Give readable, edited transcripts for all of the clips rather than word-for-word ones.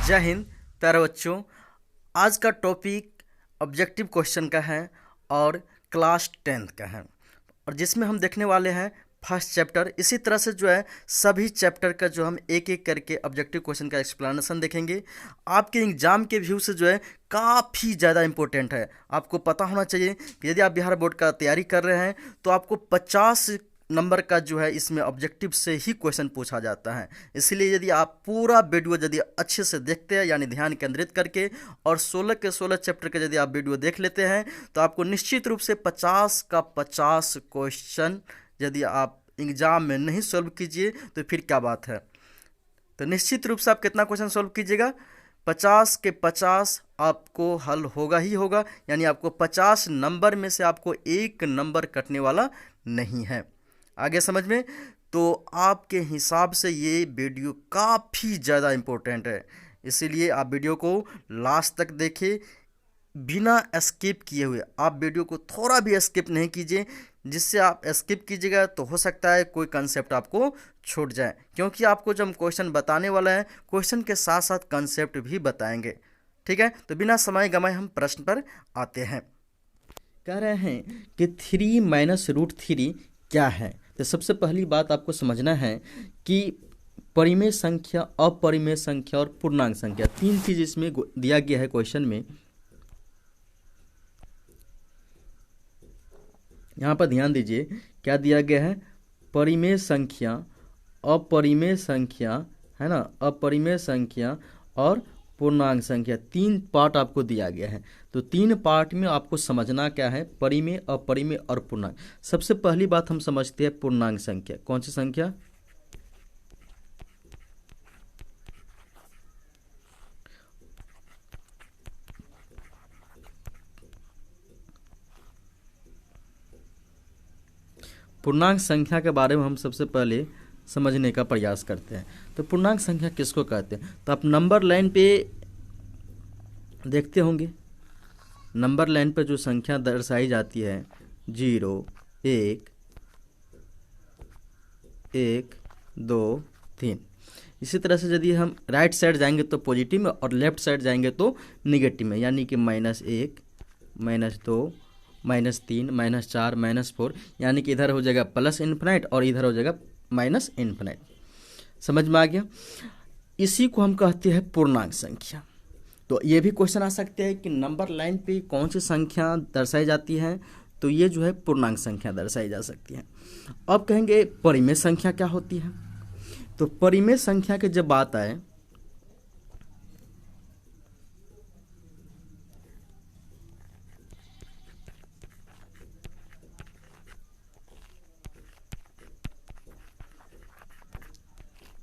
जय हिंद प्यारे बच्चों। आज का टॉपिक ऑब्जेक्टिव क्वेश्चन का है और क्लास 10th का है, और जिसमें हम देखने वाले हैं फर्स्ट चैप्टर। इसी तरह से जो है सभी चैप्टर का जो हम एक एक करके ऑब्जेक्टिव क्वेश्चन का एक्सप्लेनेशन देखेंगे। आपके एग्जाम के व्यू से जो है काफ़ी ज़्यादा इंपॉर्टेंट है। आपको पता होना चाहिए कि यदि आप बिहार बोर्ड का तैयारी कर रहे हैं तो आपको 50 नंबर का जो है इसमें ऑब्जेक्टिव से ही क्वेश्चन पूछा जाता है। इसलिए यदि आप पूरा वीडियो यदि अच्छे से देखते हैं, यानी ध्यान केंद्रित करके, और 16 के 16 चैप्टर का यदि आप वीडियो देख लेते हैं तो आपको निश्चित रूप से 50 का 50 क्वेश्चन यदि आप एग्जाम में नहीं सॉल्व कीजिए तो फिर क्या बात है। तो निश्चित रूप से आप कितना क्वेश्चन सॉल्व कीजिएगा, 50 के 50 आपको हल होगा ही होगा। यानी आपको 50 नंबर में से आपको एक नंबर कटने वाला नहीं है। आगे समझ में? तो आपके हिसाब से ये वीडियो काफ़ी ज़्यादा इम्पोर्टेंट है, इसीलिए आप वीडियो को लास्ट तक देखें बिना स्किप किए हुए। आप वीडियो को थोड़ा भी स्किप नहीं कीजिए, जिससे आप स्किप कीजिएगा तो हो सकता है कोई कंसेप्ट आपको छूट जाए, क्योंकि आपको जब हम क्वेश्चन बताने वाला है क्वेश्चन के साथ साथ कंसेप्ट भी बताएंगे। ठीक है, तो बिना समय गंवाए हम प्रश्न पर आते हैं। कह रहे हैं कि 3 - √3 क्या है। तो सबसे पहली बात आपको समझना है कि परिमेय संख्या, अपरिमेय संख्या और पूर्णांक संख्या, तीन चीज इसमें दिया गया है क्वेश्चन में। यहाँ पर ध्यान दीजिए क्या दिया गया है, परिमेय संख्या, अपरिमेय संख्या, है ना, अपरिमेय संख्या और पूर्णांक संख्या, तीन पार्ट आपको दिया गया है। तो तीन पार्ट में आपको समझना क्या है, परिमेय, अपरिमेय और पूर्णांक। सबसे पहली बात हम समझते हैं पूर्णांक संख्या। कौन सी संख्या? पूर्णांक संख्या के बारे में हम सबसे पहले समझने का प्रयास करते हैं। तो पूर्णांक संख्या किसको कहते हैं? तो आप नंबर लाइन पे देखते होंगे, नंबर लाइन पर जो संख्या दर्शाई जाती है 0, 1, 1, 2, 3। इसी तरह से यदि हम राइट साइड जाएंगे तो पॉजिटिव में, और लेफ्ट साइड जाएंगे तो निगेटिव में, यानी कि -1, -2, -3, -4, -4, यानी कि इधर हो जाएगा प्लस इन्फिनाइट और इधर हो जाएगा माइनस इन्फिनाइट। समझ में आ गया? इसी को हम कहते हैं पूर्णांक संख्या। तो ये भी क्वेश्चन आ सकते हैं कि नंबर लाइन पे कौन सी संख्या दर्शाई जाती है, तो ये जो है पूर्णांक संख्या दर्शाई जा सकती है। अब कहेंगे परिमेय संख्या क्या होती है। तो परिमेय संख्या की जब बात आए,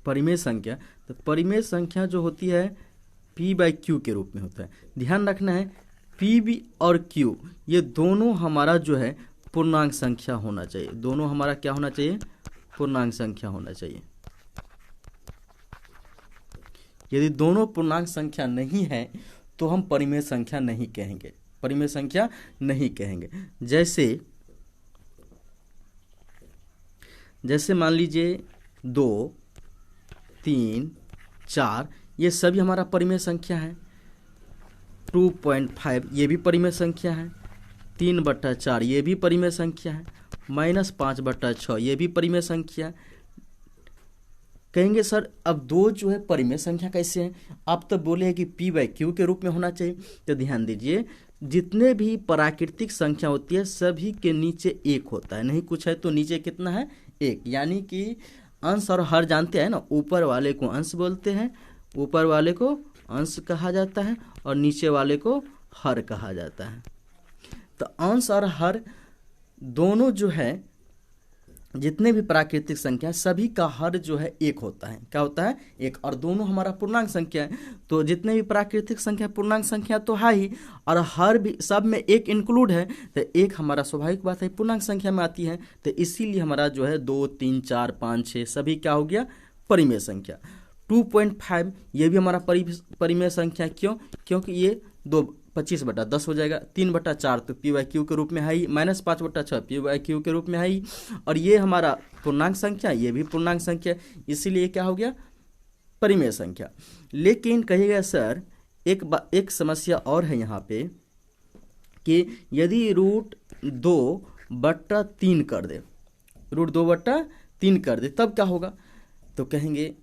परिमेय संख्या, तो परिमेय संख्या जो होती है P/Q के रूप में होता है। ध्यान रखना है P और Q ये दोनों हमारा जो है पूर्णांक संख्या होना चाहिए। दोनों हमारा क्या होना चाहिए? पूर्णांक संख्या होना चाहिए। यदि दोनों पूर्णांक संख्या नहीं है तो हम परिमेय संख्या नहीं कहेंगे, परिमेय संख्या नहीं कहेंगे। जैसे मान लीजिए 2, 3, 4 ये सभी हमारा परिमेय संख्या है। 2.5 ये भी परिमेय संख्या है। 3/4 ये भी परिमेय संख्या है। -5/6 ये भी परिमेय संख्या है। कहेंगे सर अब दो जो है परिमेय संख्या कैसे हैं? आप तो बोले हैं कि P/Q के रूप में होना चाहिए। तो ध्यान दीजिए जितने भी प्राकृतिक संख्या होती है सभी के नीचे 1 होता है, नहीं कुछ है तो नीचे कितना है? 1। यानी कि अंश और हर जानते हैं ना, ऊपर वाले को अंश बोलते हैं, ऊपर वाले को अंश कहा जाता है और नीचे वाले को हर कहा जाता है। तो अंश और हर दोनों जो है जितने भी प्राकृतिक संख्या सभी का हर जो है 1 होता है। क्या होता है? 1। और दोनों हमारा पूर्णांक संख्या है, तो जितने भी प्राकृतिक संख्या पूर्णांक संख्या तो है ही, और हर भी सब में 1 इंक्लूड है, तो 1 हमारा स्वाभाविक बात है पूर्णांक संख्या में आती है। तो इसीलिए हमारा जो है 2, 3, 4, 5, 6 सभी क्या हो गया? परिमेय संख्या। 2.5 ये भी हमारा परिमेय संख्या। क्यों? क्योंकि ये 25/10 हो जाएगा। 3/4 तो P/Q के रूप में है ही, -5/6 P/Q के रूप में है ही, और ये हमारा पूर्णांक संख्या, ये भी पूर्णांक संख्या, इसीलिए क्या हो गया? परिमेय संख्या। लेकिन कहिएगा सर एक समस्या और है यहाँ पे कि यदि √2/3 कर दे, √2/3 कर दे तब क्या होगा? तो कहेंगे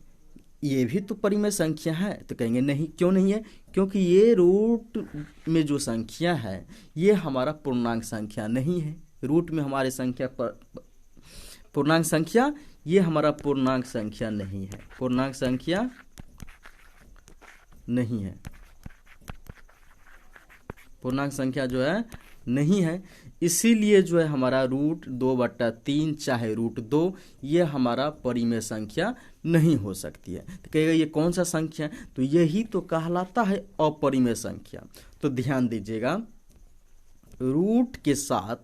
ये भी तो परिमेय संख्या है। तो कहेंगे नहीं, क्यों नहीं है? क्योंकि ये रूट में जो संख्या है ये हमारा पूर्णांक संख्या नहीं है। रूट में हमारे संख्या पूर्णांक संख्या, ये हमारा पूर्णांक संख्या नहीं है, पूर्णांक संख्या नहीं है, पूर्णांक संख्या जो है नहीं है। इसीलिए जो है हमारा √2/3 चाहे √2 ये हमारा परिमेय संख्या नहीं हो सकती है। तो कहेगा ये कौन सा संख्या है? तो यही तो कहलाता है अपरिमेय संख्या। तो ध्यान दीजिएगा, रूट के साथ,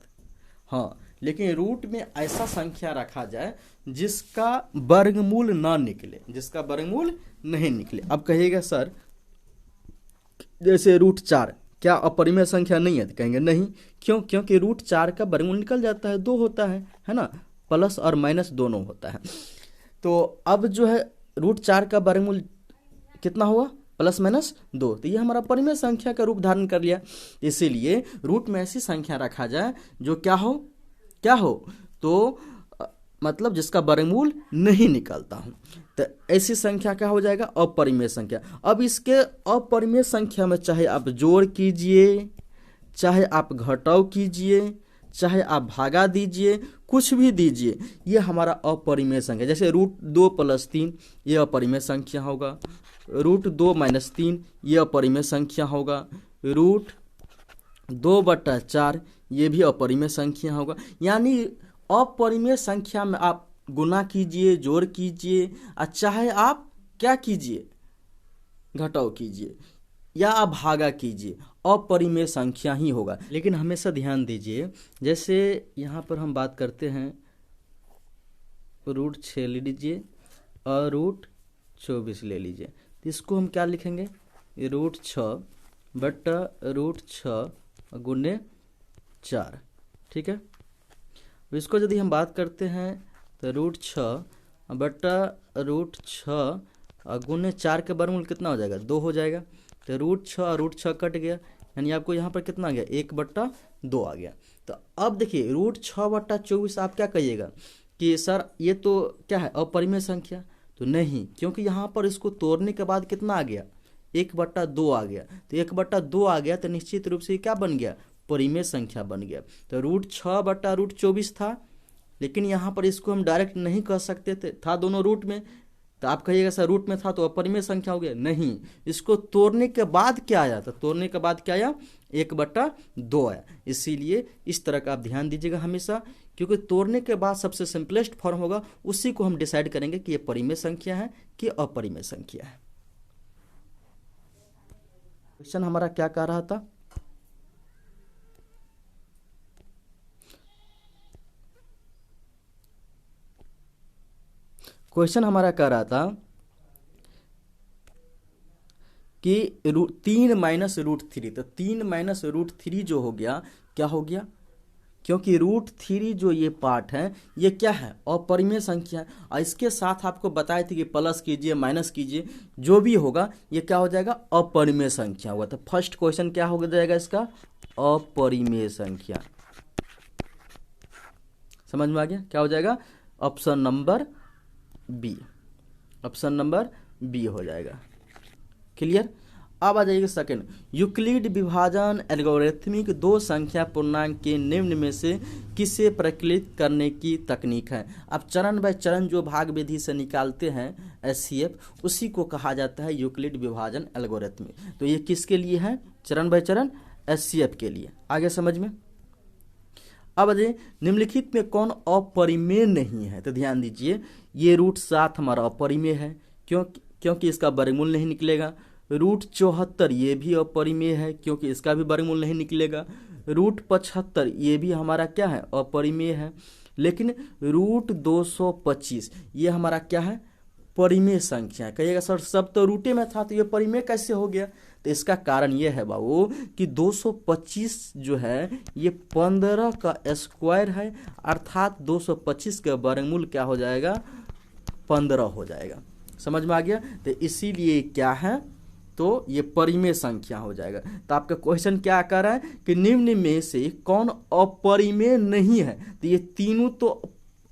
हाँ, लेकिन रूट में ऐसा संख्या रखा जाए जिसका वर्गमूल ना निकले, जिसका वर्गमूल नहीं निकले। अब कहिएगा सर जैसे √4 क्या अपरिमेय संख्या नहीं है? तो कहेंगे नहीं। क्यों? क्योंकि √4 का वर्गमूल निकल जाता है, 2 होता है ना, प्लस और माइनस दोनों होता है। तो अब जो है √4 का वर्गमूल कितना हुआ? +-2। तो ये हमारा परिमेय संख्या का रूप धारण कर लिया। इसीलिए रूट में ऐसी संख्या रखा जाए जो क्या हो तो मतलब जिसका वर्गमूल नहीं निकलता हो, तो ऐसी संख्या क्या हो जाएगा? अपरिमेय संख्या। अब इसके अपरिमेय संख्या में चाहे आप जोड़ कीजिए, चाहे आप घटाव कीजिए, चाहे आप भागा दीजिए, कुछ भी दीजिए, ये हमारा अपरिमेय संख्या। जैसे √2 + 3 ये अपरिमेय संख्या होगा, √2 - 3 ये अपरिमेय संख्या होगा, √2/4 ये भी अपरिमेय संख्या होगा। यानी अपरिमेय संख्या में आप गुना कीजिए, जोड़ कीजिए, चाहे आप क्या कीजिए, घटाव कीजिए या आप भागा कीजिए, अपरिमेय संख्या ही होगा। लेकिन हमेशा ध्यान दीजिए, जैसे यहाँ पर हम बात करते हैं √6 ले लीजिए और √24 ले लीजिए, तो इसको हम क्या लिखेंगे? √6/√6 गुने 4, ठीक है। इसको यदि हम बात करते हैं तो √6/√6 गुने 4 का वर्गमूल कितना हो जाएगा? 2 हो जाएगा। तो √6 और √6 कट गया, यानी आपको यहाँ पर कितना आ गया? 1/2 आ गया। तो अब देखिए √6/24 आप क्या कहिएगा कि सर ये तो क्या है, अपरिमेय संख्या? तो नहीं, क्योंकि यहाँ पर इसको तोड़ने के बाद कितना आ गया? 1/2 आ गया। तो 1/2 आ गया तो निश्चित रूप से क्या बन गया? परिमेय संख्या बन गया। तो √6/√24 था, लेकिन यहाँ पर इसको हम डायरेक्ट नहीं कह सकते थे, था दोनों रूट में। तो आप कहिएगा सर रूट में था तो अपरिमेय संख्या हो गया? नहीं, इसको तोड़ने के बाद क्या आया? तो तोड़ने के बाद क्या आया? 1/2 आया। इसीलिए इस तरह का आप ध्यान दीजिएगा हमेशा, क्योंकि तोड़ने के बाद सबसे सिंपलेस्ट फॉर्म होगा, उसी को हम डिसाइड करेंगे कि ये परिमेय संख्या है कि अपरिमेय संख्या है। क्वेश्चन हमारा क्या कह रहा था? क्वेश्चन हमारा कह रहा था कि 3 - √3, तो 3 - √3 जो हो गया, क्या हो गया? क्योंकि √3 जो ये पार्ट है ये क्या है? अपरिमेय संख्या है। और इसके साथ आपको बताए थे कि प्लस कीजिए, माइनस कीजिए, जो भी होगा ये क्या हो जाएगा? अपरिमेय संख्या होगा। तो फर्स्ट क्वेश्चन क्या हो जाएगा इसका? अपरिमेय संख्या। समझ में आ गया? क्या हो जाएगा? Option number B, option number B हो जाएगा। क्लियर? अब आ जाइएगा सेकंड, यूक्लिड विभाजन एल्गोरिथमिक 2 संख्या पूर्णांक के निम्न में से किसे प्रकलित करने की तकनीक है। अब चरण बाय चरण जो भाग विधि से निकालते हैं SCF, उसी को कहा जाता है यूक्लिड विभाजन एल्गोरिथमिक। तो ये किसके लिए है? चरण बाय चरण SCF के लिए। आगे समझ में? अब निम्नलिखित में कौन अपरिमेय नहीं है? तो ध्यान दीजिए, ये √7 हमारा अपरिमेय है, क्योंकि इसका वर्गमूल नहीं निकलेगा। √74 ये भी अपरिमेय है, क्योंकि इसका भी वर्गमूल नहीं निकलेगा। √75 ये भी हमारा क्या है? अपरिमेय है। लेकिन √225 ये हमारा क्या है? परिमेय संख्या है। कहिएगा सर सब तो रूटे में था तो ये परिमेय कैसे हो गया? तो इसका कारण ये है बाबू कि 225 जो है ये 15 का स्क्वायर है, अर्थात 225 का वर्गमूल क्या हो जाएगा? 15 हो जाएगा। समझ में आ गया? तो इसीलिए क्या है, तो ये परिमेय संख्या हो जाएगा। तो आपका क्वेश्चन क्या कर रहा है कि निम्न में से कौन अपरिमेय नहीं है? तो ये तीनों तो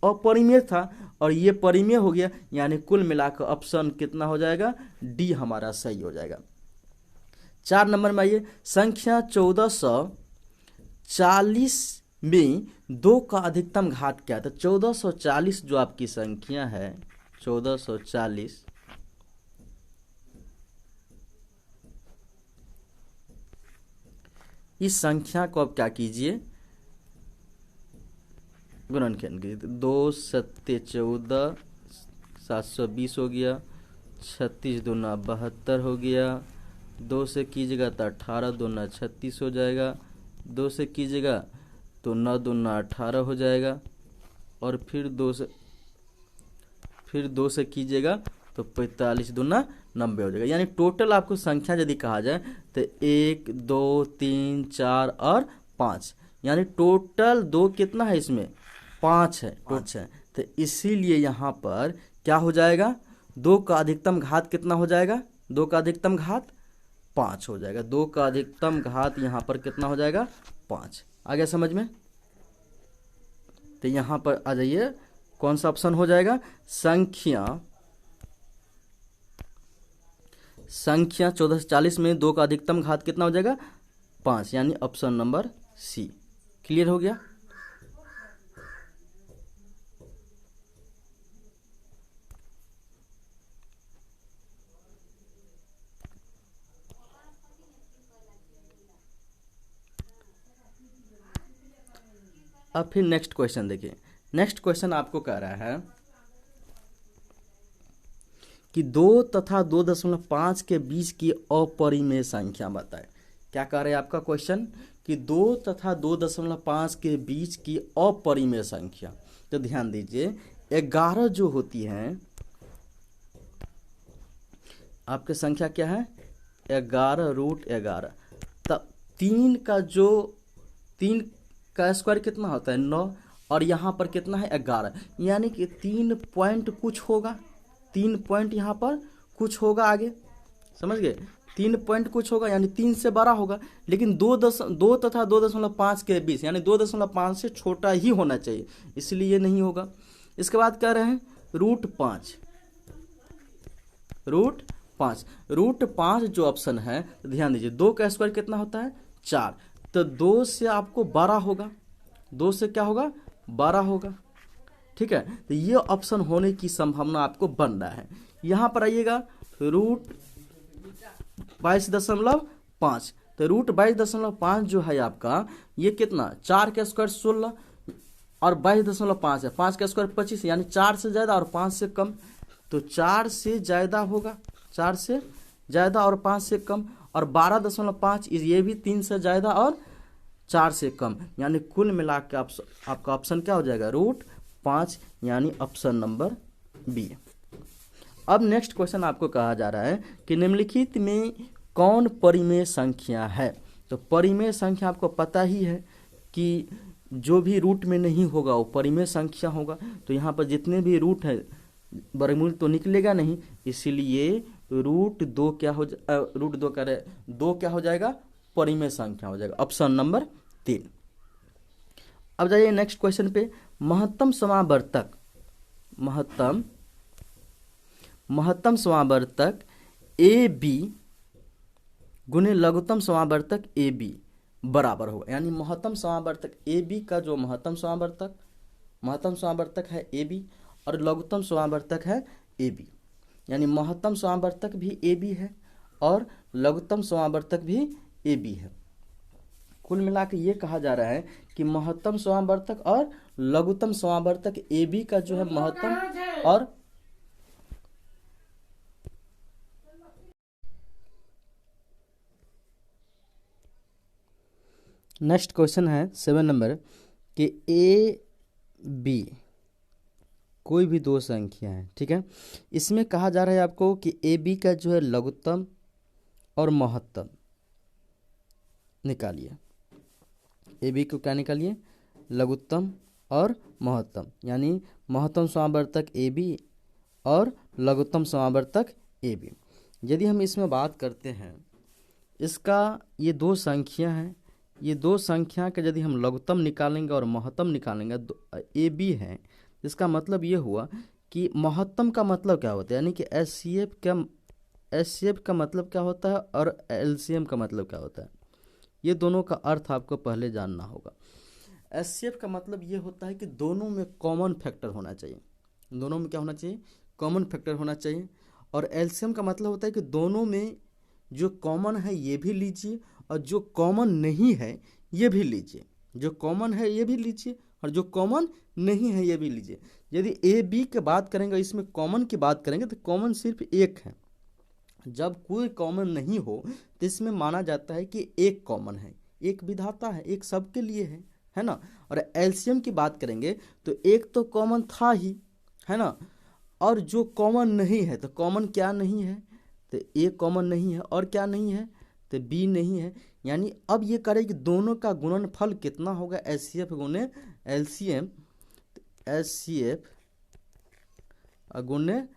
अपरिमेय था और ये परिमेय हो गया, यानी कुल मिलाकर ऑप्शन कितना हो जाएगा? डी हमारा सही हो जाएगा। 4 नंबर में आइए, संख्या 1440 में 2 का अधिकतम घात क्या है? तो 1440 जो आपकी संख्या है, 1440, इस संख्या को आप क्या कीजिए, गुणनखंड कीजिए। 2 सत्ते 14, 720 हो गया, 36 दूना 72 हो गया, 2 से कीजिएगा तो 18 दूना 36 हो जाएगा, 2 से कीजिएगा तो 9 दूना 18 हो जाएगा, और फिर 2 से कीजिएगा तो 45 दूना 90 हो जाएगा। यानी टोटल आपको संख्या यदि कहा जाए तो 1 2 3 4 और 5, यानी टोटल 2 कितना है इसमें? 5 है, 5 है। तो इसीलिए यहाँ पर क्या हो जाएगा? 2 का अधिकतम घात कितना हो जाएगा? 2 का अधिकतम घात 5 हो जाएगा। 2 का अधिकतम घात यहाँ पर कितना हो जाएगा? 5। आ गया समझ में? तो यहाँ पर आ जाइए, कौन सा ऑप्शन हो जाएगा? संख्या 1440 में 2 का अधिकतम घात कितना हो जाएगा? 5, यानी ऑप्शन नंबर सी। क्लियर हो गया? अब फिर नेक्स्ट क्वेश्चन देखिए। नेक्स्ट क्वेश्चन आपको कह रहा है कि 2 तथा 2.5 के बीच की अपरिमेय संख्या बताए। क्या कह रहे हैं आपका क्वेश्चन? कि 2 तथा 2.5 के बीच की अपरिमेय संख्या। तो ध्यान दीजिए, 11 जो होती हैं, आपकी संख्या क्या है? 11√11। तब 3 का स्क्वायर कितना होता है? 9, और यहाँ पर कितना है? 11, यानी कि 3 पॉइंट कुछ होगा, 3 पॉइंट यहाँ पर कुछ होगा आगे, समझ गए? 3 पॉइंट कुछ होगा, यानी 3 से बड़ा होगा, लेकिन 2 तथा 2.5 के बीच, यानी 2.5 से छोटा ही होना चाहिए, इसलिए नहीं होगा। इसके बाद कह रहे हैं √5। √5 जो ऑप्शन है, ध्यान दीजिए, 2 का स्क्वायर कितना होता है? 4। तो 2 से आपको 12 होगा, 2 से क्या होगा? 12 होगा। ठीक है, तो ये ऑप्शन होने की संभावना आपको बन रहा है। यहाँ पर आइएगा, √22.5। तो √22.5 जो है आपका, ये कितना? 4 का स्क्वायर 16 और 22.5 है, 5 का स्क्वायर 25, यानी 4 से ज़्यादा और 5 से कम। तो 4 से ज़्यादा होगा, 4 से ज़्यादा और 5 से कम, और 12.5 ये भी 3 से ज़्यादा और 4 से कम, यानी कुल मिला के आपका ऑप्शन क्या हो जाएगा? √5, यानी ऑप्शन नंबर बी। अब नेक्स्ट क्वेश्चन आपको कहा जा रहा है कि निम्नलिखित में कौन परिमेय संख्या है? तो परिमेय संख्या आपको पता ही है कि जो भी रूट में नहीं होगा वो परिमेय संख्या होगा। तो यहाँ पर जितने भी रूट है, वर्गमूल तो निकलेगा नहीं, इसीलिए √2 क्या हो √2 करे 2 क्या हो जाएगा? परिमेय संख्या हो जाएगा, ऑप्शन नंबर 3। अब जाइए नेक्स्ट क्वेश्चन पे। महत्तम समावर्तक ए बी गुने लघुत्तम समावर्तक ए बी बराबर होगा, यानी महत्तम समावर्तक ए बी का जो महत्तम समावर्तक है ए बी, और लघुत्तम समावर्तक है ए बी, यानी महत्तम समावर्तक भी ए बी है और लघुत्तम समावर्तक भी ए बी है। कुल मिला के ये कहा जा रहा है कि महत्तम समावर्तक और लघुत्तम समावर्तक ए बी का जो है महत्तम और नेक्स्ट क्वेश्चन है 7 नंबर कि ए बी कोई भी 2 संख्या है, ठीक है, इसमें कहा जा रहा है आपको कि ए बी का जो है लघुत्तम और महत्तम निकालिए। ए बी को क्या निकालिए? लघुत्तम और महत्तम, यानी महत्तम समावर्तक ए बी और लघुत्तम समावर्तक ए बी। यदि हम इसमें बात करते हैं, इसका ये दो संख्या हैं, ये दो संख्या के यदि हम लघुत्तम निकालेंगे और महत्तम निकालेंगे, ए बी है, इसका मतलब ये हुआ कि महत्तम का मतलब क्या होता है, यानी कि एचसीएफ का मतलब क्या होता है और एलसीएम का मतलब क्या होता है, ये दोनों का अर्थ आपको पहले जानना होगा। एचसीएफ का मतलब ये होता है कि दोनों में कॉमन फैक्टर होना चाहिए, दोनों में क्या होना चाहिए, कॉमन फैक्टर होना चाहिए। और एलसीएम का मतलब होता है कि दोनों में जो कॉमन है ये भी लीजिए और जो कॉमन नहीं है ये भी लीजिए, जो कॉमन है ये भी लीजिए और जो कॉमन नहीं है ये भी लीजिए। यदि ए बी की बात करेंगे, इसमें कॉमन की बात करेंगे तो कॉमन सिर्फ एक है। जब कोई कॉमन नहीं हो तो इसमें माना जाता है कि एक कॉमन है, एक विधाता है, एक सबके लिए है ना। और एलसीएम की बात करेंगे तो एक तो कॉमन था ही, है ना, और जो कॉमन नहीं है, तो कॉमन क्या नहीं है, तो ए कॉमन नहीं है और क्या नहीं है, तो बी नहीं है। यानी अब ये करें कि दोनों का गुणनफल कितना होगा, एचसीएफ गुने एलसीएम, एचसीएफ गुने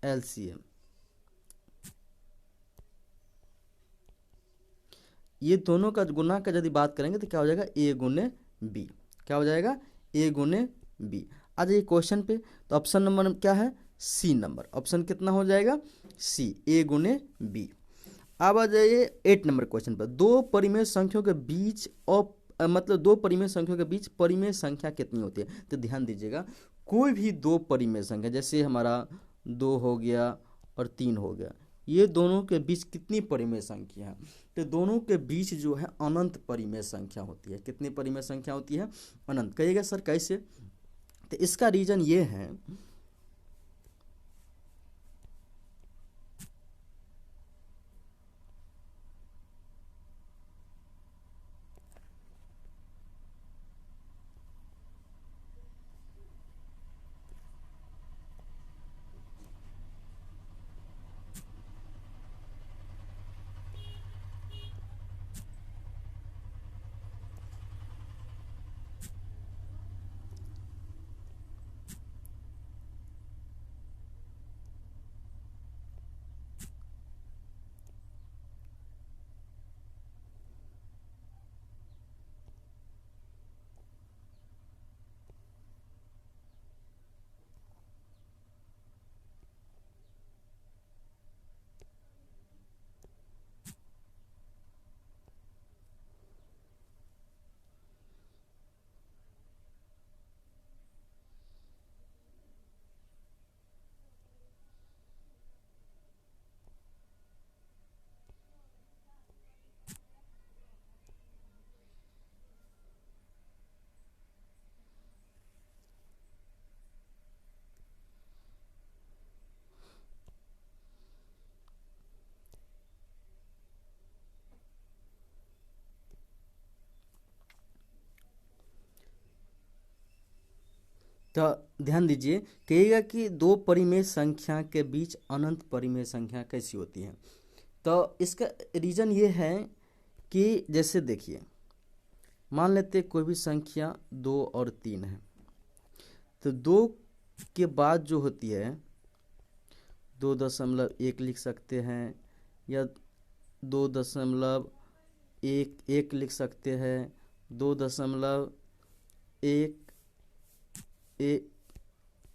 एलसीएम, ये दोनों का गुना का यदि बात करेंगे तो क्या हो जाएगा, ए गुने बी, क्या हो जाएगा, ए गुने बी। आ जाइए क्वेश्चन पे, तो ऑप्शन नंबर क्या है, सी नंबर, ऑप्शन कितना हो जाएगा, सी, ए गुने बी। अब आ जाइए 8 नंबर क्वेश्चन पर, दो परिमेय संख्याओं के बीच मतलब दो परिमेय संख्याओं के बीच परिमेय संख्या कितनी होती है। तो ध्यान दीजिएगा, कोई भी दो परिमेय संख्या, जैसे हमारा 2 हो गया और 3 हो गया, ये दोनों के बीच कितनी परिमेय संख्या है, तो दोनों के बीच जो है अनंत परिमेय संख्या होती है। कितनी परिमेय संख्या होती है, अनंत। कहिएगा सर कैसे, तो इसका रीजन ये है, तो ध्यान दीजिए, कहिएगा कि दो परिमेय संख्या के बीच अनंत परिमेय संख्या कैसी होती है। तो इसका रीज़न ये है कि जैसे देखिए, मान लेते कोई भी संख्या 2 और 3 है, तो 2 के बाद जो होती है 2.1 लिख सकते हैं या 2.11 लिख सकते हैं, 2.1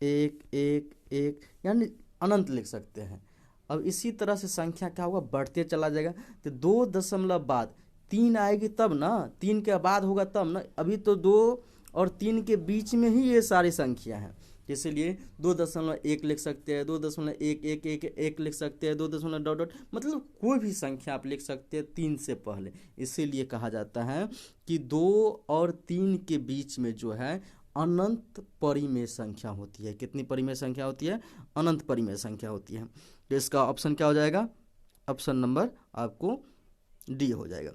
1 यानी अनंत लिख सकते हैं। अब इसी तरह से संख्या क्या होगा, बढ़ते चला जाएगा। तो 2 बाद 3 आएगी तब ना, 3 के बाद होगा तब ना, अभी तो 2 और 3 के बीच में ही ये सारी संख्या है। इसीलिए 2.1 लिख सकते हैं, 2.1 लिख सकते हैं, 2. मतलब कोई भी संख्या आप लिख सकते हैं 3 से पहले। इसीलिए कहा जाता है कि 2 और 3 के बीच में जो है अनंत परिमेय संख्या होती है। कितनी परिमेय संख्या होती है, अनंत परिमेय संख्या होती है। तो इसका ऑप्शन क्या हो जाएगा, ऑप्शन नंबर आपको डी हो जाएगा।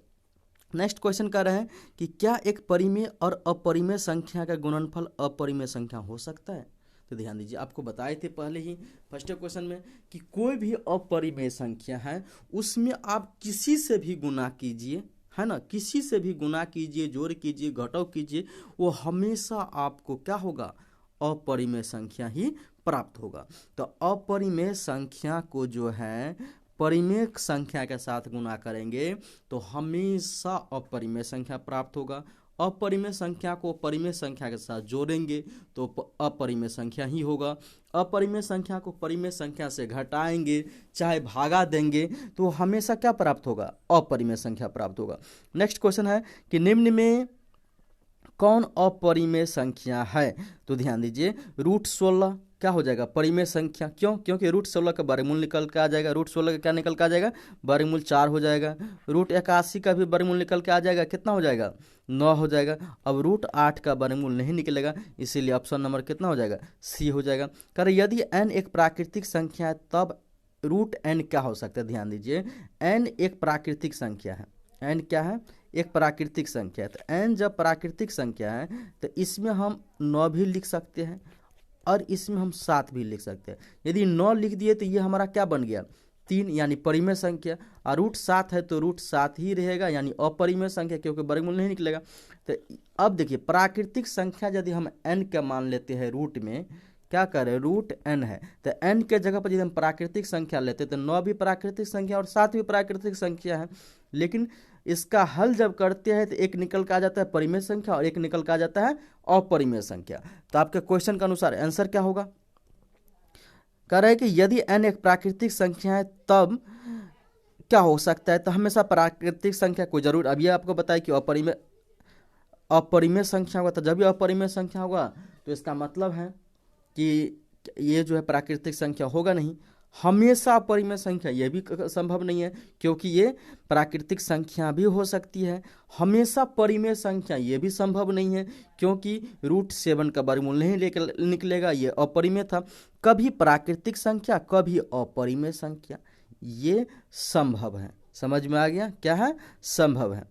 नेक्स्ट क्वेश्चन कह रहे हैं कि क्या एक परिमेय और अपरिमेय संख्या का गुणनफल अपरिमेय संख्या हो सकता है। तो ध्यान दीजिए, आपको बताए थे पहले ही फर्स्ट क्वेश्चन में कि कोई भी अपरिमेय संख्या है उसमें आप किसी से भी गुना कीजिए, है ना, किसी से भी गुना कीजिए, जोड़ कीजिए, घटाव कीजिए, वो हमेशा आपको क्या होगा, अपरिमेय संख्या ही प्राप्त होगा। तो अपरिमेय संख्या को जो है परिमेय संख्या के साथ गुना करेंगे तो हमेशा अपरिमेय संख्या प्राप्त होगा। अपरिमेय संख्या को परिमेय संख्या के साथ जोड़ेंगे तो अपरिमेय संख्या ही होगा। अपरिमेय संख्या को परिमेय संख्या से घटाएंगे चाहे भागा देंगे तो हमेशा क्या प्राप्त होगा? अपरिमेय संख्या प्राप्त होगा। नेक्स्ट क्वेश्चन है कि निम्न में कौन अपरिमेय संख्या है? तो ध्यान दीजिए, √16 क्या हो जाएगा? परिमेय संख्या। क्यों? क्योंकि √16 का वर्गमूल निकल के आ जाएगा। √16 का क्या निकल के आ जाएगा? वर्गमूल 4 हो जाएगा। √81 का भी वर्गमूल निकल के आ जाएगा, कितना हो जाएगा? 9 हो जाएगा। अब √8 का वर्गमूल नहीं निकलेगा, इसीलिए ऑप्शन नंबर कितना हो जाएगा? सी हो जाएगा। कर यदि n एक प्राकृतिक संख्या है तब √n क्या हो सकता है? ध्यान दीजिए, n एक प्राकृतिक संख्या है। n क्या है? एक प्राकृतिक संख्या है। तो n जब प्राकृतिक संख्या है तो इसमें हम 9 भी लिख सकते हैं और इसमें हम 7 भी लिख सकते हैं। यदि 9 लिख दिए तो ये हमारा क्या बन गया? 3, यानी परिमेय संख्या। और √7 है तो √7 ही रहेगा, यानी अपरिमेय संख्या, क्योंकि वर्गमूल नहीं निकलेगा। तो अब देखिए, प्राकृतिक संख्या यदि हम n का मान लेते हैं रूट में, क्या करें? √n है तो n के जगह पर यदि हम प्राकृतिक संख्या लेते तो 9 भी प्राकृतिक संख्या और 7 भी प्राकृतिक संख्या है। लेकिन इसका हल जब करते हैं तो एक निकल के आ जाता है परिमेय संख्या और एक निकल के आ जाता है अपरिमेय संख्या। तो आपके क्वेश्चन के अनुसार आंसर क्या होगा? कह रहे हैं कि यदि n एक प्राकृतिक संख्या है तब क्या हो सकता है? तो हमेशा प्राकृतिक संख्या को जरूर, अब ये आपको बताया कि अपरिमेय संख्या होगा। तो जब भी अपरिमेय संख्या होगा तो इसका मतलब है कि ये जो है प्राकृतिक संख्या होगा नहीं। हमेशा अपरिमेय संख्या ये भी संभव नहीं है, क्योंकि ये प्राकृतिक संख्या भी हो सकती है। हमेशा परिमेय संख्या ये भी संभव नहीं है, क्योंकि √7 का वर्गमूल नहीं निकलेगा, ये अपरिमेय था। कभी प्राकृतिक संख्या कभी अपरिमेय संख्या, ये संभव है। समझ में आ गया? क्या है? संभव है।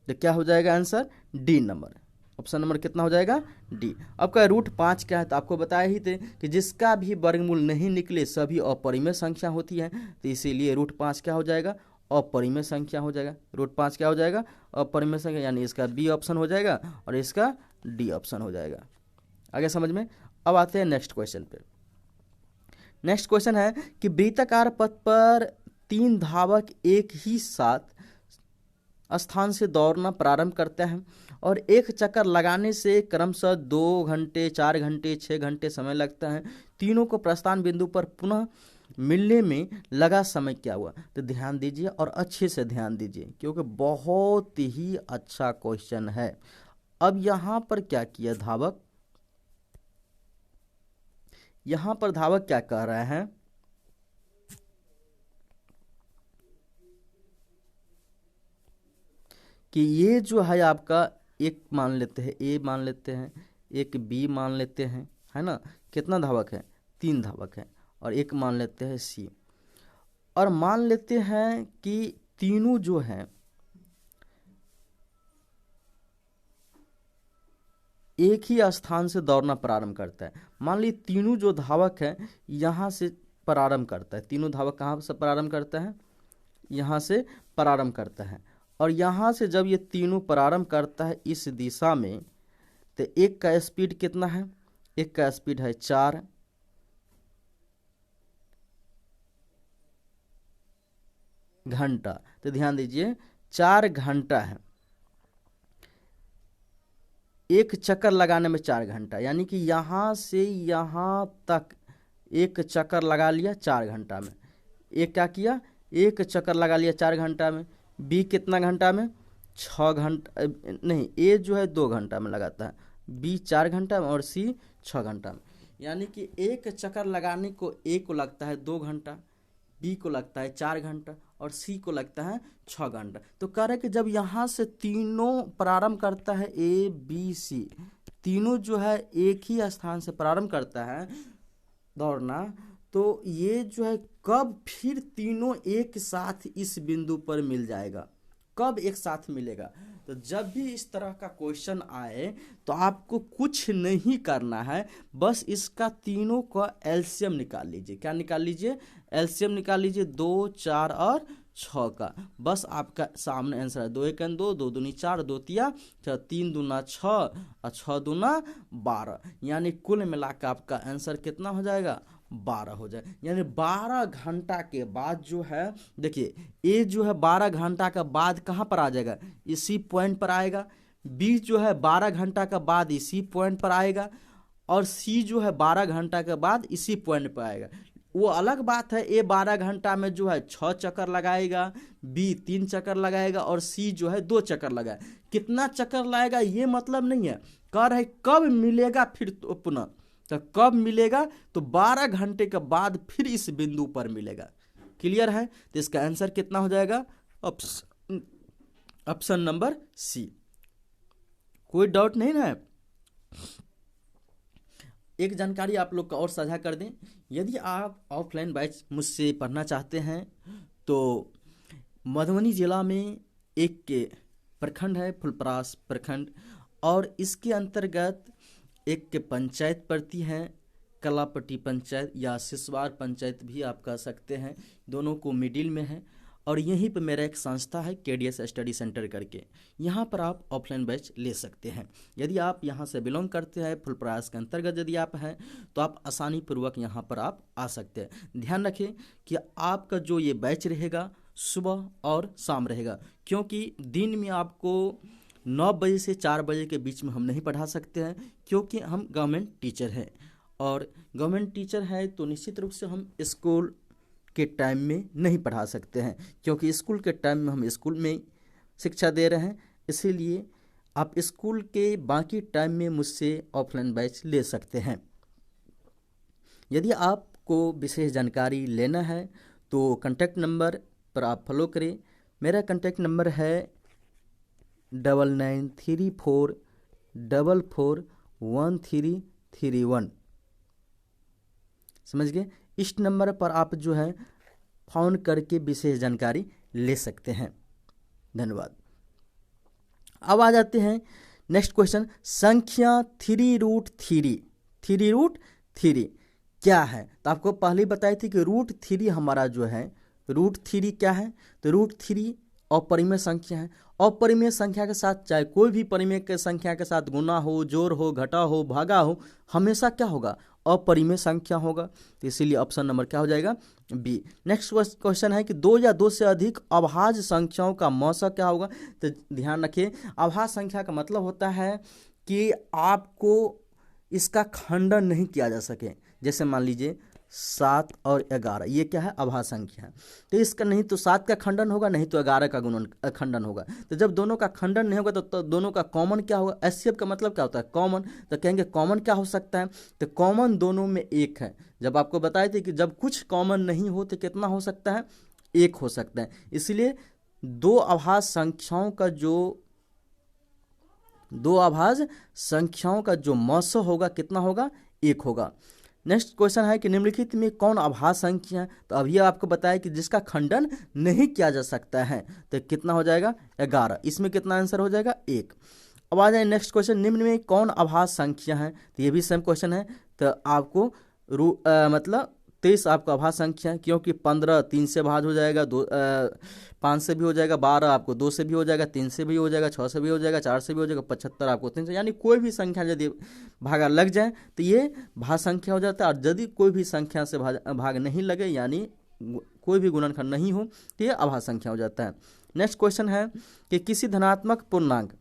तो क्या हो जाएगा answer? D number. Option number कितना हो जाएगा? डी। अब का √5 क्या है? तो आपको बताया ही थे कि जिसका भी वर्गमूल नहीं निकले सभी अपरिमेय संख्या होती है, तो इसीलिए √5 क्या हो जाएगा? अपरिमेय संख्या हो जाएगा। √5 क्या हो जाएगा? अपरिमेय संख्या, यानी इसका बी ऑप्शन हो जाएगा और इसका डी ऑप्शन हो जाएगा। आगे समझ में? अब आते हैं नेक्स्ट क्वेश्चन पे। नेक्स्ट क्वेश्चन है कि वृत्ताकार पथ पर 3 धावक एक ही साथ स्थान से दौड़ना प्रारंभ करते हैं और एक चक्कर लगाने से क्रमशः 2 घंटे, 4 घंटे, 6 घंटे समय लगता है। तीनों को प्रस्थान बिंदु पर पुनः मिलने में लगा समय क्या हुआ? तो ध्यान दीजिए और अच्छे से ध्यान दीजिए, क्योंकि बहुत ही अच्छा क्वेश्चन है। अब यहाँ पर क्या किया धावक? यहाँ पर धावक क्या कह रहे हैं कि ये जो है आपका एक मान लेते हैं, ए मान लेते हैं, एक बी मान लेते हैं, है ना? कितना धावक है? 3 धावक है। और एक मान लेते हैं सी, और मान लेते हैं कि तीनों जो हैं एक ही स्थान से दौड़ना प्रारंभ करता है। मान ली तीनों जो धावक है यहाँ से प्रारंभ करता है। तीनों धावक कहाँ से प्रारंभ करता है? यहाँ से प्रारंभ करता है। और यहाँ से जब ये तीनों प्रारंभ करता है इस दिशा में, तो एक का स्पीड कितना है? एक का स्पीड है 4 घंटा। तो ध्यान दीजिए 4 घंटा है, एक चक्कर लगाने में 4 घंटा, यानी कि यहाँ से यहाँ तक एक चक्कर लगा लिया 4 घंटा में। एक क्या किया? एक चक्कर लगा लिया 4 घंटा में। बी कितना घंटा में? 6 घंटा नहीं, ए जो है 2 घंटा में लगाता है, बी 4 घंटा में और सी 6 घंटा में। यानी कि एक चक्कर लगाने को ए को लगता है 2 घंटा, बी को लगता है 4 घंटा और सी को लगता है 6 घंटा। तो कह रहे कि जब यहाँ से तीनों प्रारंभ करता है, ए बी सी तीनों जो है एक ही स्थान से प्रारंभ करता है दौड़ना, तो ये जो है कब फिर तीनों एक साथ इस बिंदु पर मिल जाएगा? कब एक साथ मिलेगा? तो जब भी इस तरह का क्वेश्चन आए तो आपको कुछ नहीं करना है, बस इसका तीनों का एलसीएम निकाल लीजिए। क्या निकाल लीजिए? एलसीएम निकाल लीजिए। 2, 4 और 6 का। बस आपका सामने आंसर है 2 1 2, 2 दूनी 4, 2 तिया 3 दूना 6 और 6 दूना 12, यानी कुल मिलाकर आपका आंसर कितना हो जाएगा 12 हो जाए। यानी 12 घंटा के बाद जो है, देखिए ए जो है 12 घंटा का बाद कहाँ पर आ जाएगा, इसी पॉइंट पर आएगा। बी जो है 12 घंटा का बाद इसी पॉइंट पर आएगा, और सी जो है 12 घंटा के बाद इसी पॉइंट पर आएगा। वो अलग बात है, ए 12 घंटा में जो है 6 चक्कर लगाएगा, बी 3 चक्कर लगाएगा और सी जो है 2 चक्कर लगाएगा। कितना चक्कर लगाएगा ये मतलब नहीं है, कह रहे कब मिलेगा फिर तो पुनः, तो कब मिलेगा, तो 12 घंटे के बाद फिर इस बिंदु पर मिलेगा। क्लियर है? तो इसका आंसर कितना हो जाएगा, ऑप्शन नंबर सी। कोई डाउट नहीं ना? एक जानकारी आप लोग का और साझा कर दें, यदि आप ऑफलाइन बैच मुझसे पढ़ना चाहते हैं तो मधुबनी जिला में एक के प्रखंड है फुलपरास प्रखंड, और इसके अंतर्गत एक के पंचायत पड़ती है, कलापट्टी पंचायत या सिसवार पंचायत भी आप कह सकते हैं, दोनों को मिडिल में है। और यहीं पर मेरा एक संस्था है KDS स्टडी सेंटर करके, यहाँ पर आप ऑफलाइन बैच ले सकते हैं। यदि आप यहाँ से बिलोंग करते हैं, फुलपरास के अंतर्गत यदि आप हैं, तो आप आसानी पूर्वक यहाँ पर आप आ सकते हैं। ध्यान रखें कि आपका जो ये बैच रहेगा सुबह और शाम रहेगा, क्योंकि दिन में आपको 9 बजे से 4 बजे के बीच में हम नहीं पढ़ा सकते हैं, क्योंकि हम गवर्नमेंट टीचर हैं, और गवर्नमेंट टीचर है तो निश्चित रूप से हम स्कूल के टाइम में नहीं पढ़ा सकते हैं, क्योंकि स्कूल के टाइम में हम स्कूल में शिक्षा दे रहे हैं। इसीलिए आप स्कूल के बाकी टाइम में मुझसे ऑफलाइन बैच ले सकते हैं। यदि आपको विशेष जानकारी लेना है तो कॉन्टैक्ट नंबर पर आप फॉलो करें। मेरा कॉन्टैक्ट नंबर है 9934441331। समझ गए? इस नंबर पर आप जो है फ़ोन करके विशेष जानकारी ले सकते हैं। धन्यवाद। अब आ जाते हैं नेक्स्ट क्वेश्चन, संख्या 3√3 3√3 क्या है? तो आपको पहले ही बताई थी कि √3 हमारा जो है, √3 क्या है, तो √3 अपरिमेय संख्या है। अपरिमेय संख्या के साथ चाहे कोई भी परिमेय के संख्या के साथ गुना हो, जोड़ हो, घटा हो, भागा हो, हमेशा क्या होगा, अपरिमेय संख्या होगा। तो इसीलिए ऑप्शन नंबर क्या हो जाएगा, बी। नेक्स्ट क्वेश्चन है कि 2 या 2 से अधिक अभाज्य संख्याओं का मौसा क्या होगा? तो ध्यान रखिए, अभाज्य संख्या का मतलब होता है कि आपको इसका खंडन नहीं किया जा सके। जैसे मान लीजिए 7 और 11, ये क्या है, अभाज्य संख्या है, तो इसका नहीं तो 7 का खंडन होगा, नहीं तो 11 का गुणन खंडन होगा। तो जब दोनों का खंडन नहीं होगा तो दोनों का कॉमन क्या होगा? HCF का मतलब क्या होता है, कॉमन। तो कहेंगे कॉमन क्या हो सकता है, तो कॉमन दोनों में 1 है। जब आपको बताए थे कि जब कुछ कॉमन नहीं हो तो कितना हो सकता है, 1 हो सकता है। इसलिए दो अभाज्य संख्याओं का जो मौसा होगा कितना होगा, 1 होगा। नेक्स्ट क्वेश्चन है कि निम्नलिखित में कौन अभाज्य संख्या है? तो अभी आपको बताया कि जिसका खंडन नहीं किया जा सकता है, तो कितना हो जाएगा, 11। इसमें कितना आंसर हो जाएगा, 1। अब आ जाए नेक्स्ट क्वेश्चन, निम्न में कौन अभाज्य संख्या है? तो ये भी सेम क्वेश्चन है। तो आपको मतलब 23 आपका अभाज्य संख्या है, क्योंकि 15 3 से भाज्य हो जाएगा, 5 से भी हो जाएगा, 12 आपको 2 से भी हो जाएगा, 3 से भी हो जाएगा, 6 से भी हो जाएगा, 4 से भी हो जाएगा, 75 आपको 3 से, यानी कोई भी संख्या यदि भागा लग जाए तो ये भाज्य संख्या हो जाता है। और यदि कोई भी संख्या से भाग नहीं लगे, यानी कोई भी गुणनखंड नहीं हो, तो ये अभाज्य संख्या हो जाता है। नेक्स्ट क्वेश्चन है कि किसी धनात्मक पूर्णांक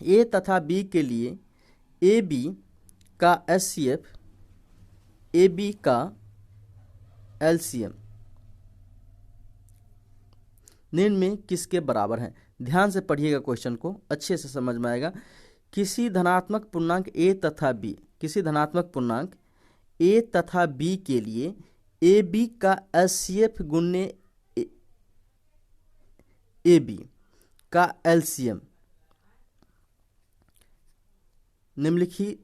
a तथा b के लिए AB का HCF AB का LCM निम्न में किसके बराबर है? ध्यान से पढ़िएगा, क्वेश्चन को अच्छे से समझ में आएगा। किसी धनात्मक पूर्णांक a तथा b, किसी धनात्मक पूर्णांक a तथा b के लिए AB का HCF गुणे AB का LCM निम्नलिखित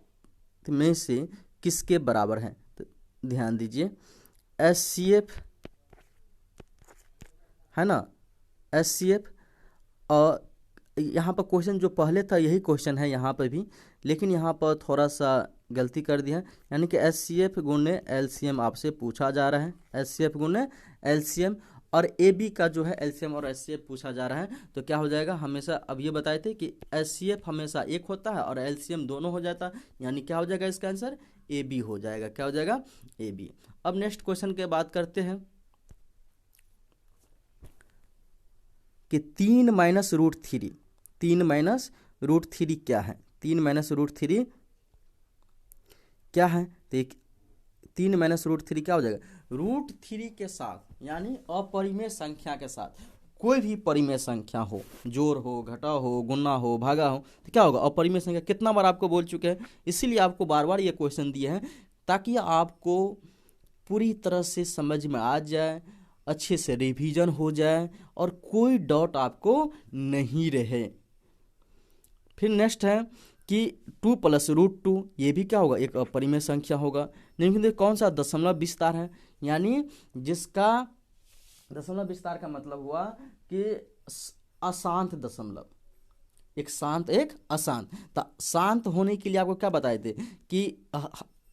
में से किसके बराबर है? तो ध्यान दीजिए, HCF है ना, HCF, और यहाँ पर क्वेश्चन जो पहले था यही क्वेश्चन है यहाँ पर भी, लेकिन यहाँ पर थोड़ा सा गलती कर दिया है, यानी कि HCF गुणे LCM आपसे पूछा जा रहा है, HCF गुणे LCM। और ए बी का जो है एलसीएम और एचसीएफ पूछा जा रहा है, तो क्या हो जाएगा, हमेशा अब ये बताए थे कि एचसीएफ हमेशा एक होता है और एलसीएम दोनों हो जाता है, यानी क्या हो जाएगा इसका आंसर ए बी हो जाएगा। क्या हो जाएगा, ए बी। अब नेक्स्ट क्वेश्चन के बात करते हैं कि 3 minus root three, 3 minus root three क्या है, 3 माइनस रूट थ्री क्या है, तो 3 माइनस रूट थ्री क्या हो जाएगा, रूट थ्री के साथ यानी अपरिमेय संख्या के साथ कोई भी परिमेय संख्या हो, जोड़ हो, घटा हो, गुना हो, भागा हो, तो क्या होगा, अपरिमेय संख्या। कितना बार आपको बोल चुके हैं, इसीलिए आपको बार बार ये क्वेश्चन दिए हैं ताकि आपको पूरी तरह से समझ में आ जाए, अच्छे से रिवीजन हो जाए और कोई डाउट आपको नहीं रहे। फिर नेक्स्ट है कि 2 प्लस रूट 2 ये भी क्या होगा, एक अपरिमेय संख्या होगा। लेकिन कौन सा, दशमलव विस्तार है, यानी जिसका दशमलव विस्तार का मतलब हुआ कि अशांत दशमलव, एक शांत एक अशांत। तो शांत होने के लिए आपको क्या बताए थे कि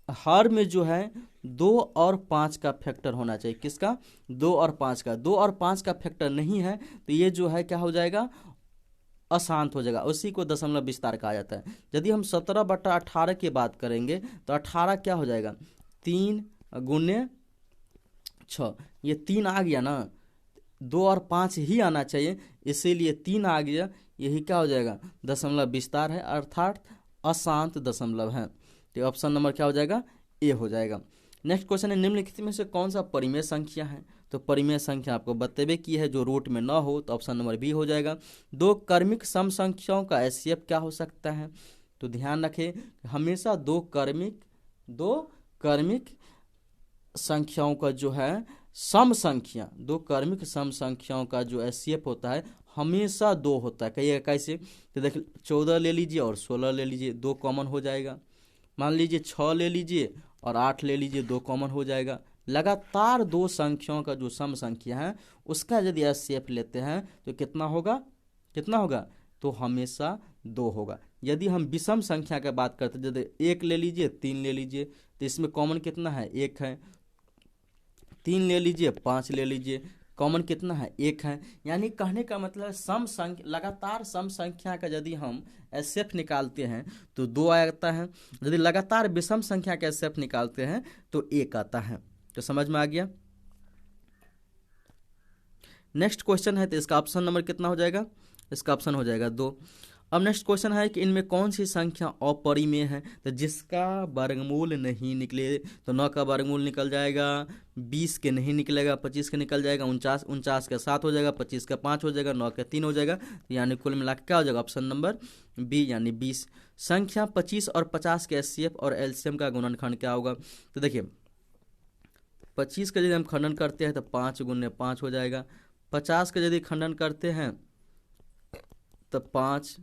हर में जो है 2 और 5 का फैक्टर होना चाहिए। किसका, 2 और 5 का। 2 और 5 का फैक्टर नहीं है तो ये जो है क्या हो जाएगा, अशांत हो जाएगा। उसी को दशमलव विस्तार कहा जाता है। यदि हम 17/18 की बात करेंगे तो 18 क्या हो जाएगा, 3 गुने 6, ये 3 आ गया ना, 2 और 5 ही आना चाहिए, इसीलिए 3 आ गया, यही क्या हो जाएगा, दशमलव विस्तार है, अर्थात अशांत दशमलव है। तो ऑप्शन नंबर क्या हो जाएगा, ए हो जाएगा। नेक्स्ट क्वेश्चन है, निम्नलिखित में से कौन सा परिमेय संख्या है, तो परिमेय संख्या आपको बतेबे की है जो रूट में ना हो, तो ऑप्शन नंबर बी हो जाएगा। 2 क्रमिक सम संख्याओं का एचसीएफ क्या हो सकता है, तो ध्यान रखें हमेशा 2 क्रमिक संख्याओं का जो है सम संख्या, 2 क्रमिक सम संख्याओं का जो एचसीएफ होता है हमेशा 2 होता है। कहिएगा कैसे, तो देखिए 14 ले लीजिए और 16 ले लीजिए, 2 कॉमन हो जाएगा। मान लीजिए 6 ले लीजिए और 8 ले लीजिए, 2 कॉमन हो जाएगा। लगातार 2 संख्याओं का जो सम संख्या है उसका यदि एचसीएफ लेते हैं तो कितना होगा, तो हमेशा 2 होगा। यदि हम विषम संख्या की बात करते हैं, जैसे 1 ले लीजिए, 3 ले लीजिए, तो इसमें कॉमन कितना है, 1 है। 3 ले लीजिए, 5 ले लीजिए, कॉमन कितना है, 1 है। यानी कहने का मतलब सम संख्या, लगातार सम संख्या का यदि हम एचसीएफ निकालते हैं तो 2 आता है, यदि लगातार विषम संख्या का एचसीएफ निकालते हैं तो 1 आता है। तो समझ में आ गया। नेक्स्ट क्वेश्चन है, तो इसका ऑप्शन नंबर कितना हो जाएगा, इसका ऑप्शन हो जाएगा 2। अब नेक्स्ट क्वेश्चन है कि इनमें कौन सी संख्या अपरिमेय है, तो जिसका वर्गमूल नहीं निकले, तो 9 का वर्गमूल निकल जाएगा, 20 के नहीं निकलेगा, 25 के निकल जाएगा, 49 का 7 हो जाएगा, 25 का 5 हो जाएगा, 9 का 3 हो जाएगा, यानी कुल मिला के क्या हो जाएगा, ऑप्शन नंबर बी यानी 20। संख्या 25 और 50 के एचसीएफ और एलसीएम का गुणनखंड क्या होगा, तो देखिए 25 का यदि हम खंडन करते हैं तो 5 गुने 5 हो जाएगा। 50 का यदि खंडन करते हैं तो 5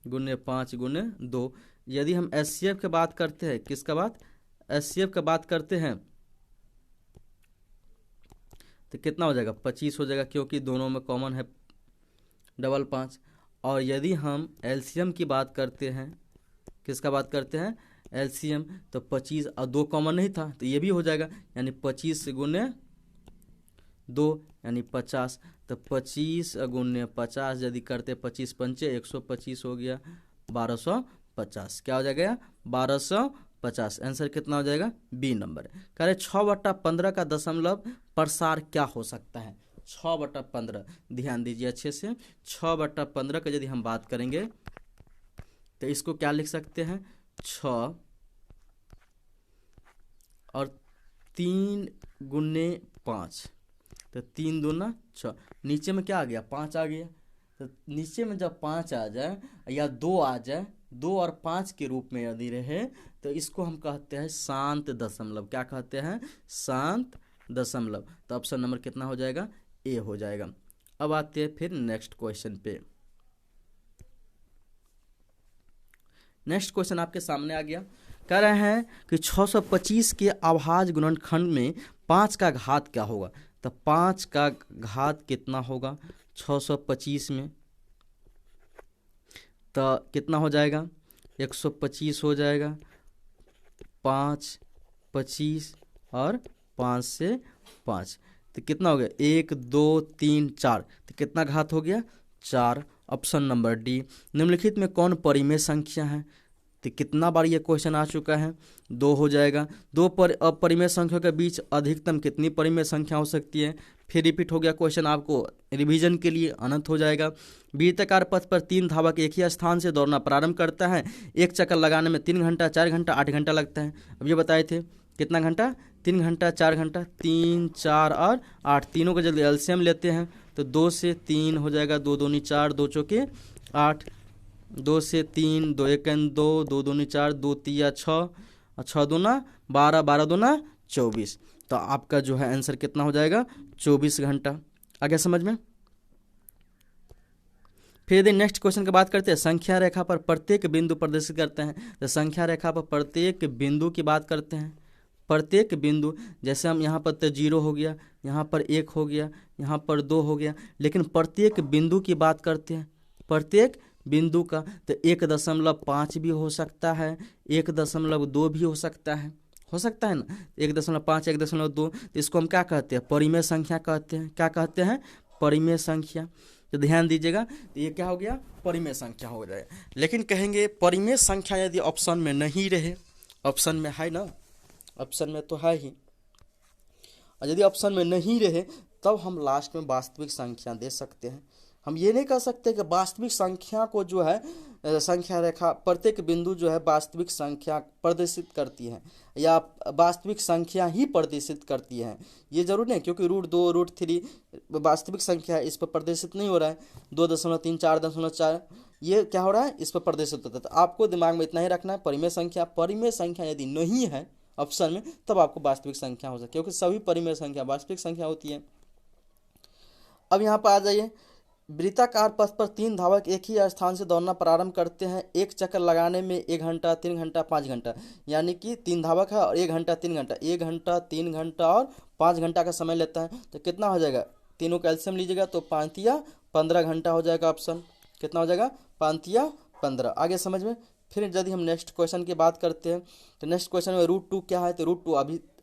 गुने 5 गुने 2। यदि हम एचसीएफ की बात करते हैं, किसका बात, एचसीएफ की बात करते हैं, तो कितना हो जाएगा, 25 हो जाएगा, क्योंकि दोनों में कॉमन है 5। और यदि हम एलसीएम की बात करते हैं, किसका बात करते हैं, एलसीएम, तो 25 और 2 कॉमन नहीं था तो ये भी हो जाएगा, यानी 25 गुने 2 यानी 50। तो 25 गुने 50 यदि करते, 25 पंचे 125 हो गया, 1250। क्या हो जाएगा, 1250। आंसर कितना हो जाएगा, बी नंबर। कह रहे 6/15 का दशमलव प्रसार क्या हो सकता है, 6/15। ध्यान दीजिए अच्छे से, 6/15 का यदि हम बात करेंगे तो इसको क्या लिख सकते हैं, 6 और 3 गुने 5, तो 3 दूना 6, नीचे में क्या आ गया, 5 आ गया। तो नीचे में जब 5 आ जाए या 2 आ जाए, 2 और 5 के रूप में यदि रहे तो इसको हम कहते हैं शांत दशमलव। क्या कहते हैं, शांत दशमलव। तो ऑप्शन नंबर कितना हो जाएगा, ए हो जाएगा। अब आते हैं फिर नेक्स्ट क्वेश्चन पे। नेक्स्ट क्वेश्चन आपके सामने आ गया, कह रहे हैं कि 625 के अभाज्य गुणनखंड में 5 का घात क्या होगा, तो 5 का घात कितना होगा 625 में, तो कितना हो जाएगा, 125 हो जाएगा, 5, 25 और 5 से 5, तो कितना हो गया 1 2 3 4, तो कितना घात हो गया 4। Option number D. निम्नलिखित में कौन परिमेय संख्या है? तो कितना बार ये क्वेश्चन आ चुका है, 2 हो जाएगा। दो अपरिमेय संख्याओं के बीच अधिकतम कितनी परिमेय संख्या हो सकती है? फिर रिपीट हो गया क्वेश्चन, आपको रिवीजन के लिए अनंत हो जाएगा। वृत्ताकार पथ पर 3 धावक एक ही स्थान से दौड़ना प्रारंभ करता है। एक चक्कर लगाने में 3 घंटा, 4 घंटा, 8 घंटा लगता है। अब ये बताए थे कितना घंटा, 3 घंटा, 4 घंटा, 3 4 और 8, तीनों का जल्दी एलसीएम लेते हैं तो 2 से 3 हो जाएगा, 2 दूनी 4, 2 चौके 8, 2 से 3, 2 एकन 2, 2 दूनी 4, 2 तिया 6, 6 दूना 12, 12 दूना 24। तो आपका जो है आंसर कितना हो जाएगा 24 घंटा। आगे समझ में। फिर यदि नेक्स्ट क्वेश्चन की बात करते हैं, संख्या रेखा पर प्रत्येक बिंदु प्रदर्शित करते हैं। तो संख्या रेखा पर प्रत्येक बिंदु की बात करते हैं। प्रत्येक बिंदु, जैसे हम यहाँ पर तो 0 हो गया, यहाँ पर 1 हो गया, यहाँ पर 2 हो गया, लेकिन प्रत्येक बिंदु की बात करते हैं। प्रत्येक बिंदु का तो 1.5 भी हो सकता है, 1.2 भी हो सकता है ना। 1.5, 1.2, तो इसको हम क्या कहते हैं? परिमेय संख्या कहते हैं। क्या कहते हैं? परिमेय संख्या। तो ध्यान दीजिएगा, तो ये क्या हो गया? परिमेय संख्या हो जाएगा। लेकिन कहेंगे परिमेय संख्या यदि ऑप्शन में नहीं रहे, ऑप्शन में है ना, ऑप्शन में तो है ही, और यदि ऑप्शन में नहीं रहे तब हम लास्ट में वास्तविक संख्या दे सकते हैं। हम ये नहीं कह सकते कि वास्तविक संख्या को जो है संख्या रेखा प्रत्येक बिंदु जो है वास्तविक संख्या प्रदर्शित करती है या वास्तविक संख्या ही प्रदर्शित करती है, ये जरूर नहीं, क्योंकि √2 √3 वास्तविक संख्या है, इस पर प्रदर्शित नहीं हो रहा है। 2.3 4.4 ये क्या हो रहा है? इस पर प्रदर्शित होता है। तो आपको दिमाग में इतना ही रखना है, परिमेय संख्या यदि नहीं है ऑप्शन में तब आपको वास्तविक संख्या हो सकती है, क्योंकि सभी परिमेय संख्या वास्तविक संख्या होती है। अब यहाँ पर आ जाइए, वृत्ताकार पथ पर 3 धावक एक ही स्थान से दौड़ना प्रारंभ करते हैं। एक चक्कर लगाने में 1 घंटा, 3 घंटा, 5 घंटा, यानी कि 3 धावक है और 1 घंटा 3 घंटा, 1 घंटा 3 घंटा और 5 घंटा का समय लेता है। तो कितना हो जाएगा? तीनों कैल्शियम लीजिएगा तो 5 या 15 घंटा हो जाएगा। ऑप्शन कितना हो जाएगा? 5 या 15। आगे समझ में। फिर यदि हम नेक्स्ट क्वेश्चन की बात करते हैं तो नेक्स्ट क्वेश्चन में √2 क्या है? तो √2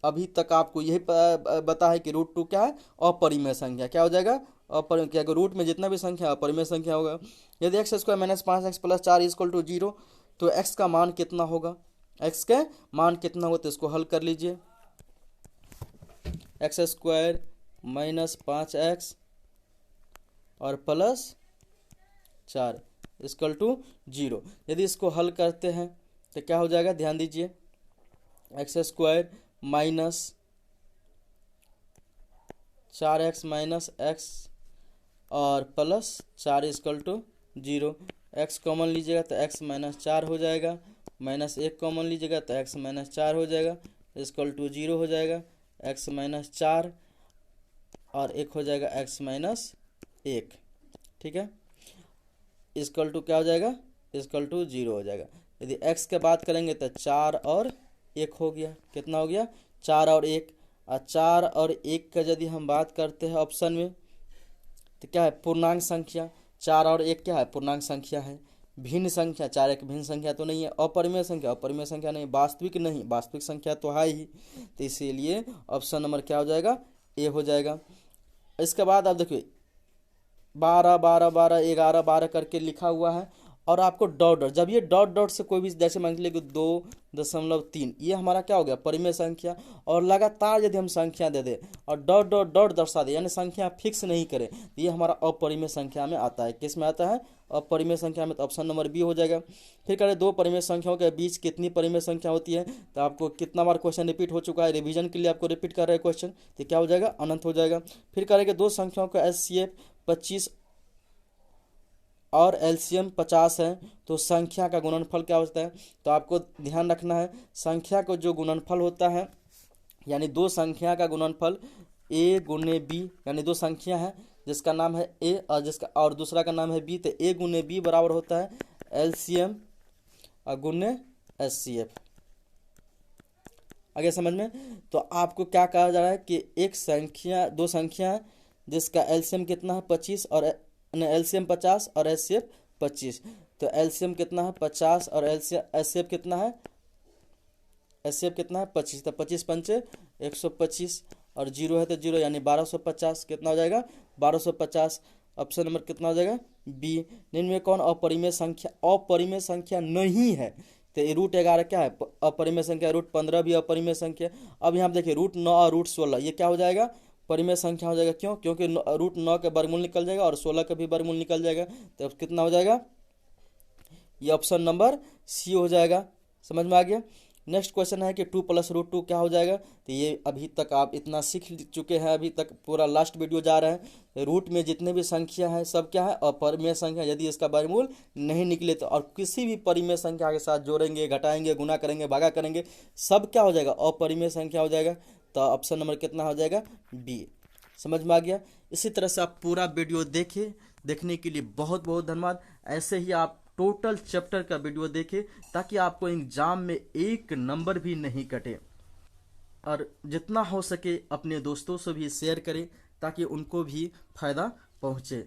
अभी तक आपको यही पता है कि √2 क्या है? अपरिमेय संख्या। क्या हो जाएगा? क्या रूट में जितना भी संख्या अपरिमेय संख्या होगा। यदि x² - 5x + 4 = 0 तो x का मान कितना होगा? x का मान कितना होगा? तो इसको हल कर लीजिए। x² - 5x और +4 = 0। यदि इसको हल करते हैं तो क्या हो जाएगा? ध्यान दीजिए, x² - 4x - x और +4 = 0। x कॉमन लीजिएगा तो x - 4 हो जाएगा, -1 कॉमन लीजिएगा तो x - 4 हो जाएगा, = 0 हो जाएगा। x - 4 और 1 हो जाएगा x - 1, ठीक है, = क्या हो जाएगा? = 0 हो जाएगा। यदि x के बात करेंगे तो 4 और 1 हो गया। कितना हो गया? 4 और 1। और 4 और 1 का यदि हम बात करते हैं ऑप्शन में तो क्या है? पूर्णांक संख्या। 4 और 1 क्या है? पूर्णांक संख्या है। भिन्न संख्या, 4 एक भिन्न संख्या तो नहीं है। अपरिमेय संख्या नहीं, वास्तविक नहीं, वास्तविक संख्या तो है ही। तो इसीलिए ऑप्शन नंबर क्या हो जाएगा? ए हो जाएगा। इसके बाद आप देखिए 12 12 12 11 12 करके लिखा हुआ है और आपको डॉट, जब ये डॉट से कोई भी, जैसे मान लीजिए 2.3, ये हमारा क्या हो गया? परिमेय संख्या। और लगातार यदि हम संख्या दे दें और डॉट दर्शा दे, यानी संख्या फिक्स नहीं करें, तो ये हमारा अपरिमेय संख्या में आता है। किस में आता है? अपरिमेय संख्या में। तो ऑप्शन नंबर बी हो जाएगा। फिर करें दो परिमेय संख्याओं के बीच कितनी परिमेय संख्या होती है? तो आपको कितना बार क्वेश्चन रिपीट हो चुका है, रिवीजन के लिए आपको रिपीट कर रहे हैं क्वेश्चन, तो क्या हो जाएगा? अनंत हो जाएगा। फिर करेंगे दो संख्याओं का HCF 25 और LCM 50 है, तो संख्या का गुणनफल क्या होता है? तो आपको ध्यान रखना है, संख्या को जो गुणनफल होता है, यानी दो संख्या का गुणनफल A × B, यानी दो संख्या है जिसका नाम है A और दूसरा का नाम है B, तो A × B बराबर होता है LCM × HCF। आगे समझ में। तो आपको क्या कहा जा रहा है कि एक संख्या, दो संख्या है जिसका LCM कितना है? 25 और LCM 50 और HCF 25। तो LCM कितना है? 50 और HCF कितना है? HCF कितना है? 25। तो 25 × 5 = 125 और 0 है तो 0, यानी 1250 कितना हो जाएगा 1250। ऑप्शन नंबर कितना हो जाएगा बी। निम्न में कौन अपरिमेय संख्या नहीं है? तो ये √11 क्या है अपरिमेय संख्या, √15 भी अपरिमेय संख्या। अब यहाँ देखिए √9 और √16 ये क्या हो जाएगा परिमेय संख्या हो जाएगा। क्यों? क्योंकि √9 का वर्गमूल निकल जाएगा और 16 का भी वर्गमूल निकल जाएगा, तो कितना हो जाएगा ये ऑप्शन नंबर सी हो जाएगा। समझ में आ गया। नेक्स्ट क्वेश्चन है कि 2 + √2 क्या हो जाएगा? तो ये अभी तक आप इतना सीख चुके हैं, अभी तक पूरा लास्ट वीडियो जा रहा है। रूट में जितने भी संख्या है सब क्या है अपरिमेय संख्या, यदि इसका वर्गमूल नहीं निकले तो, और किसी भी परिमेय संख्या के साथ जोड़ेंगे, घटाएंगे, गुना करेंगे, भागा करेंगे, सब क्या हो जाएगा अपरिमेय संख्या हो जाएगा। तो ऑप्शन नंबर कितना हो जाएगा बी। समझ में आ गया। इसी तरह से आप पूरा वीडियो देखिए। देखने के लिए बहुत बहुत धन्यवाद। ऐसे ही आप टोटल चैप्टर का वीडियो देखें ताकि आपको एग्जाम में एक नंबर भी नहीं कटे, और जितना हो सके अपने दोस्तों से भी शेयर करें ताकि उनको भी फायदा पहुँचे।